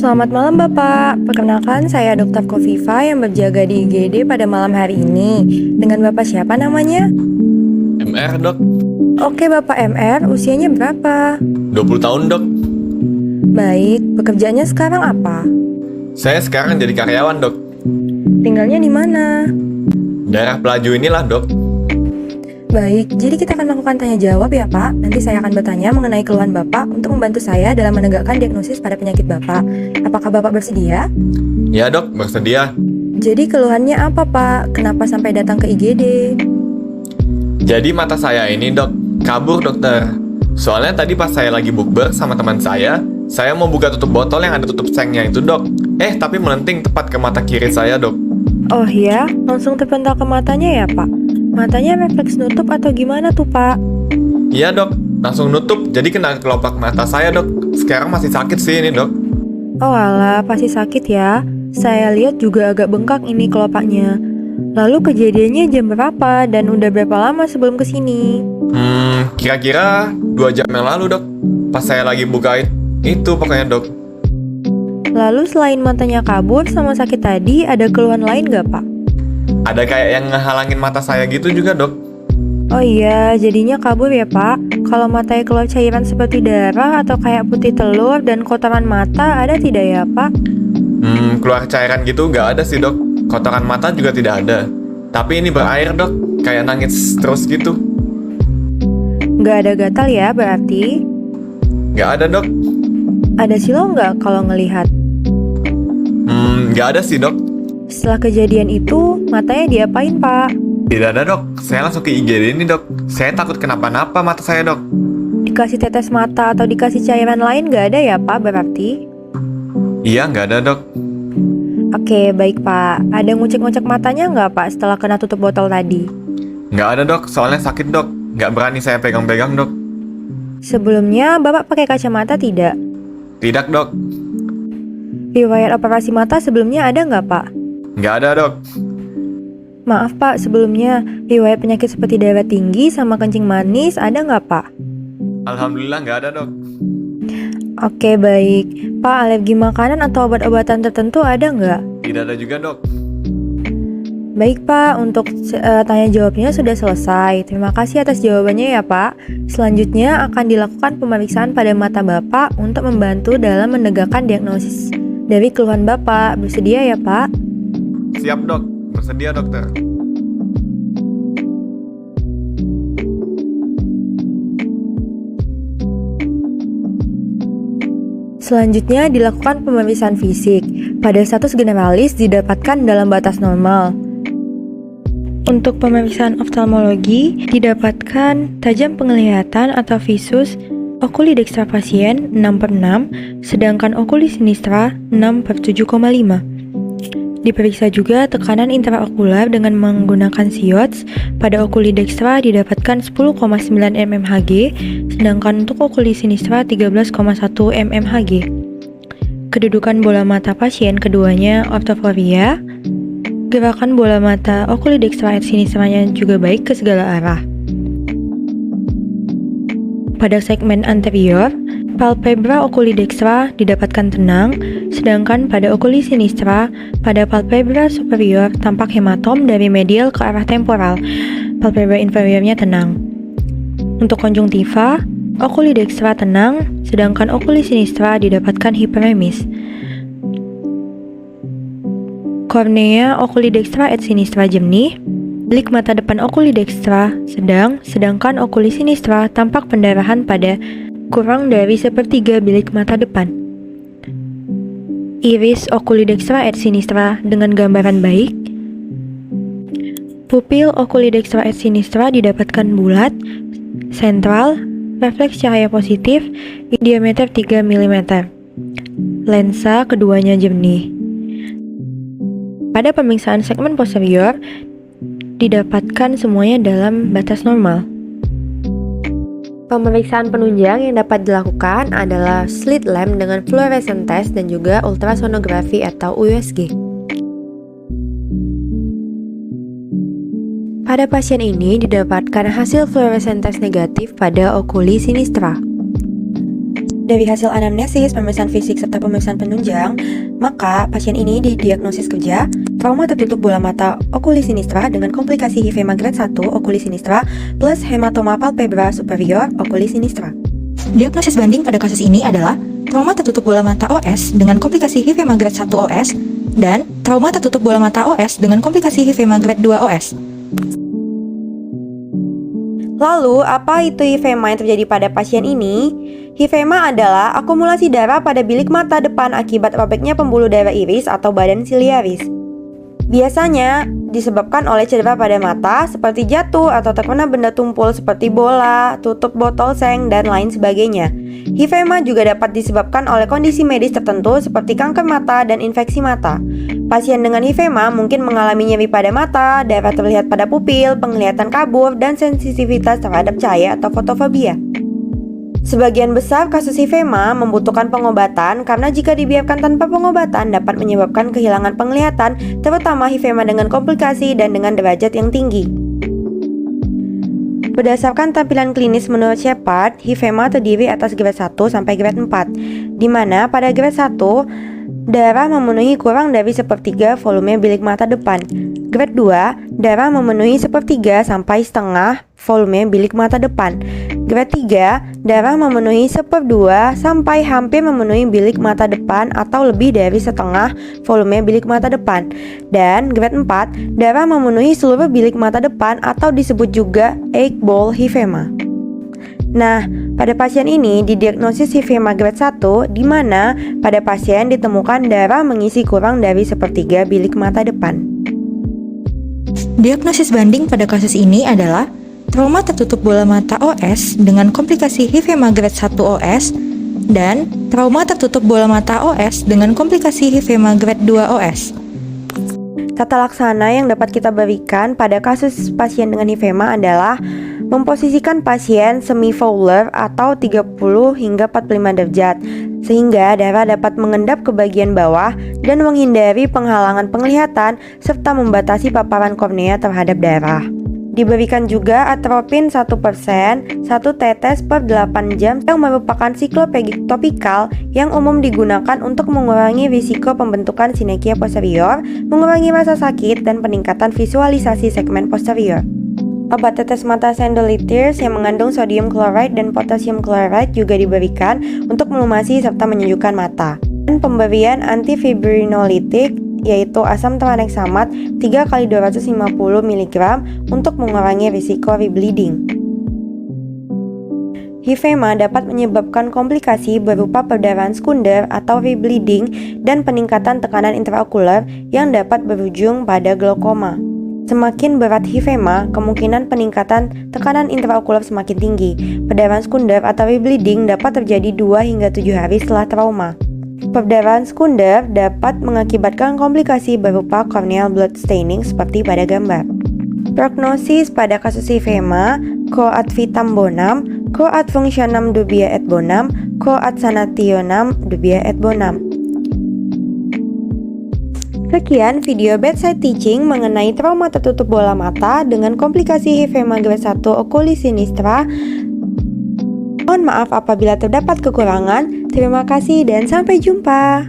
Selamat malam Bapak, perkenalkan saya Dr. Kofifa yang berjaga di IGD pada malam hari ini. Dengan Bapak siapa namanya? MR dok, Oke Bapak MR, usianya berapa? 20 tahun dok. Baik, pekerjaannya sekarang apa? Saya sekarang jadi karyawan dok. Tinggalnya di mana? Daerah Pelaju inilah dok. Baik, jadi kita akan melakukan tanya jawab ya Pak. Nanti saya akan bertanya mengenai keluhan Bapak untuk membantu saya dalam menegakkan diagnosis pada penyakit Bapak. Apakah Bapak bersedia? Ya dok, bersedia. Jadi keluhannya apa Pak? Kenapa sampai datang ke IGD? Jadi mata saya ini dok, kabur dokter. Soalnya tadi pas saya lagi bukber sama teman saya mau buka tutup botol yang ada tutup sengnya itu dok. Tapi melenting tepat ke mata kiri saya dok. Oh ya, langsung terpental ke matanya ya Pak? Matanya refleks nutup atau gimana tuh Pak? Iya dok, langsung nutup jadi kena kelopak mata saya dok. Sekarang masih sakit sih ini dok. Oh alah, pasti sakit ya. Saya lihat juga agak bengkak ini kelopaknya. Lalu kejadiannya jam berapa dan udah berapa lama sebelum kesini? Kira-kira 2 jam yang lalu dok. Pas saya lagi buka itu pokoknya dok. Lalu selain matanya kabur sama sakit tadi, ada keluhan lain gak Pak? Ada kayak yang ngehalangin mata saya gitu juga dok. Oh iya, jadinya kabur ya Pak. Kalau matanya keluar cairan seperti darah atau kayak putih telur dan kotoran mata, ada tidak ya Pak? Keluar cairan gitu nggak ada sih dok. Kotoran mata juga tidak ada. Tapi ini berair dok, kayak nangis terus gitu. Nggak ada gatal ya berarti? Nggak ada dok. Ada silau nggak kalau ngelihat? Nggak ada sih dok. Setelah kejadian itu, matanya diapain Pak? Tidak ada dok. Saya langsung ke IGD ini dok. Saya takut kenapa-napa mata saya dok. Dikasih tetes mata atau dikasih cairan lain nggak ada ya Pak berarti? Iya nggak ada dok. Oke, baik Pak. Ada ngucek-ngucek matanya nggak Pak setelah kena tutup botol tadi? Nggak ada dok, soalnya sakit dok. Nggak berani saya pegang-pegang dok. Sebelumnya Bapak pakai kacamata tidak? Tidak dok. Riwayat operasi mata sebelumnya ada nggak Pak? Nggak ada dok. Maaf Pak, sebelumnya riwayat penyakit seperti darah tinggi sama kencing manis ada nggak Pak? Alhamdulillah nggak ada dok. Oke, baik. Pak, alergi makanan atau obat-obatan tertentu ada nggak? Tidak ada juga dok. Baik Pak, untuk tanya jawabnya sudah selesai. Terima kasih atas jawabannya ya Pak. Selanjutnya akan dilakukan pemeriksaan pada mata Bapak untuk membantu dalam menegakkan diagnosis dari keluhan Bapak. Bersedia ya Pak? Siap dok, bersedia dokter. Selanjutnya dilakukan pemeriksaan fisik. Pada status generalis didapatkan dalam batas normal. Untuk pemeriksaan oftalmologi didapatkan tajam penglihatan atau visus okuli dextra pasien 6/6, sedangkan okuli sinistra 6/7,5. Diperiksa juga tekanan intraokular dengan menggunakan SIOTS. Pada okuli dextra didapatkan 10,9 mmHg, sedangkan untuk okuli sinistra 13,1 mmHg. Kedudukan bola mata pasien keduanya ortoforia. Gerakan bola mata okuli dextra et sinistranya juga baik ke segala arah. Pada segmen anterior, palpebra okuli dextra didapatkan tenang, sedangkan pada okuli sinistra, pada palpebra superior tampak hematom dari medial ke arah temporal, palpebra inferiornya tenang. Untuk konjungtiva, okuli dextra tenang, sedangkan okuli sinistra didapatkan hiperemis. Kornea okuli dextra et sinistra jernih, bilik mata depan okuli dextra sedang, sedangkan okuli sinistra tampak pendarahan pada kurang dari sepertiga bilik mata depan. Iris okuli dextra et sinistra dengan gambaran baik. Pupil okuli dextra et sinistra didapatkan bulat, sentral, refleks cahaya positif, diameter 3 mm. Lensa keduanya jernih. Pada pemeriksaan segmen posterior, didapatkan semuanya dalam batas normal. Pemeriksaan penunjang yang dapat dilakukan adalah slit lamp dengan fluorescent test dan juga ultrasonografi atau USG. Pada pasien ini didapatkan hasil fluorescent test negatif pada okuli sinistra. Dari hasil anamnesis, pemeriksaan fisik, serta pemeriksaan penunjang, maka pasien ini didiagnosis kerja trauma tertutup bola mata okuli sinistra dengan komplikasi hifema grade 1 okuli sinistra plus hematoma palpebra superior okuli sinistra. Diagnosis banding pada kasus ini adalah trauma tertutup bola mata OS dengan komplikasi hifema grade 1 OS dan trauma tertutup bola mata OS dengan komplikasi hifema grade 2 OS. Lalu, apa itu hifema yang terjadi pada pasien ini? Hifema adalah akumulasi darah pada bilik mata depan akibat robeknya pembuluh darah iris atau badan siliaris. Biasanya disebabkan oleh cedera pada mata seperti jatuh atau terkena benda tumpul seperti bola, tutup botol seng, dan lain sebagainya. Hifema juga dapat disebabkan oleh kondisi medis tertentu seperti kanker mata dan infeksi mata. Pasien dengan hifema mungkin mengalami nyeri pada mata, darah terlihat pada pupil, penglihatan kabur, dan sensitivitas terhadap cahaya atau fotofobia. Sebagian besar kasus hifema membutuhkan pengobatan karena jika dibiarkan tanpa pengobatan dapat menyebabkan kehilangan penglihatan, terutama hifema dengan komplikasi dan dengan derajat yang tinggi. Berdasarkan tampilan klinis menurut Shepard, hifema terdiri atas grade 1 sampai grade 4, di mana pada grade 1, darah memenuhi kurang dari sepertiga volume bilik mata depan. Grade 2, darah memenuhi sepertiga sampai setengah volume bilik mata depan. Grade 3, darah memenuhi seperdua sampai hampir memenuhi bilik mata depan atau lebih dari setengah volume bilik mata depan. Dan grade 4, darah memenuhi seluruh bilik mata depan atau disebut juga egg ball hifema. Nah, pada pasien ini didiagnosis hifema grade 1 di mana pada pasien ditemukan darah mengisi kurang dari sepertiga bilik mata depan. Diagnosis banding pada kasus ini adalah trauma tertutup bola mata OS dengan komplikasi hifema grade 1 OS dan trauma tertutup bola mata OS dengan komplikasi hifema grade 2 OS. Tata laksana yang dapat kita berikan pada kasus pasien dengan hifema adalah memposisikan pasien semi-fowler atau 30 hingga 45 derajat sehingga darah dapat mengendap ke bagian bawah dan menghindari penghalangan penglihatan serta membatasi paparan kornea terhadap darah. Diberikan juga atropin 1%, 1 tetes per 8 jam yang merupakan siklopegik topikal yang umum digunakan untuk mengurangi risiko pembentukan sinekia posterior, mengurangi rasa sakit, dan peningkatan visualisasi segmen posterior. Obat tetes mata sendolitir yang mengandung sodium chloride dan potassium chloride juga diberikan untuk melumasi serta menyejukkan mata. Dan pemberian antifibrinolitik yaitu asam tranexamat 3 x 250 mg untuk mengurangi risiko rebleeding. Hifema dapat menyebabkan komplikasi berupa perdarahan sekunder atau rebleeding dan peningkatan tekanan intraokular yang dapat berujung pada glaukoma. Semakin berat hifema, kemungkinan peningkatan tekanan intraokular semakin tinggi. Perdarahan sekunder atau rebleeding dapat terjadi 2 hingga 7 hari setelah trauma. Perdarahan sekunder dapat mengakibatkan komplikasi berupa corneal blood staining seperti pada gambar. Prognosis pada kasus hifema, quo ad vitam bonum, quo ad functionem dubia et bonum, quo ad sanationem dubia et bonum. Sekian video bedside teaching mengenai trauma tertutup bola mata dengan komplikasi hifema grade 1 okuli sinistra. Mohon maaf apabila terdapat kekurangan. Terima kasih dan sampai jumpa.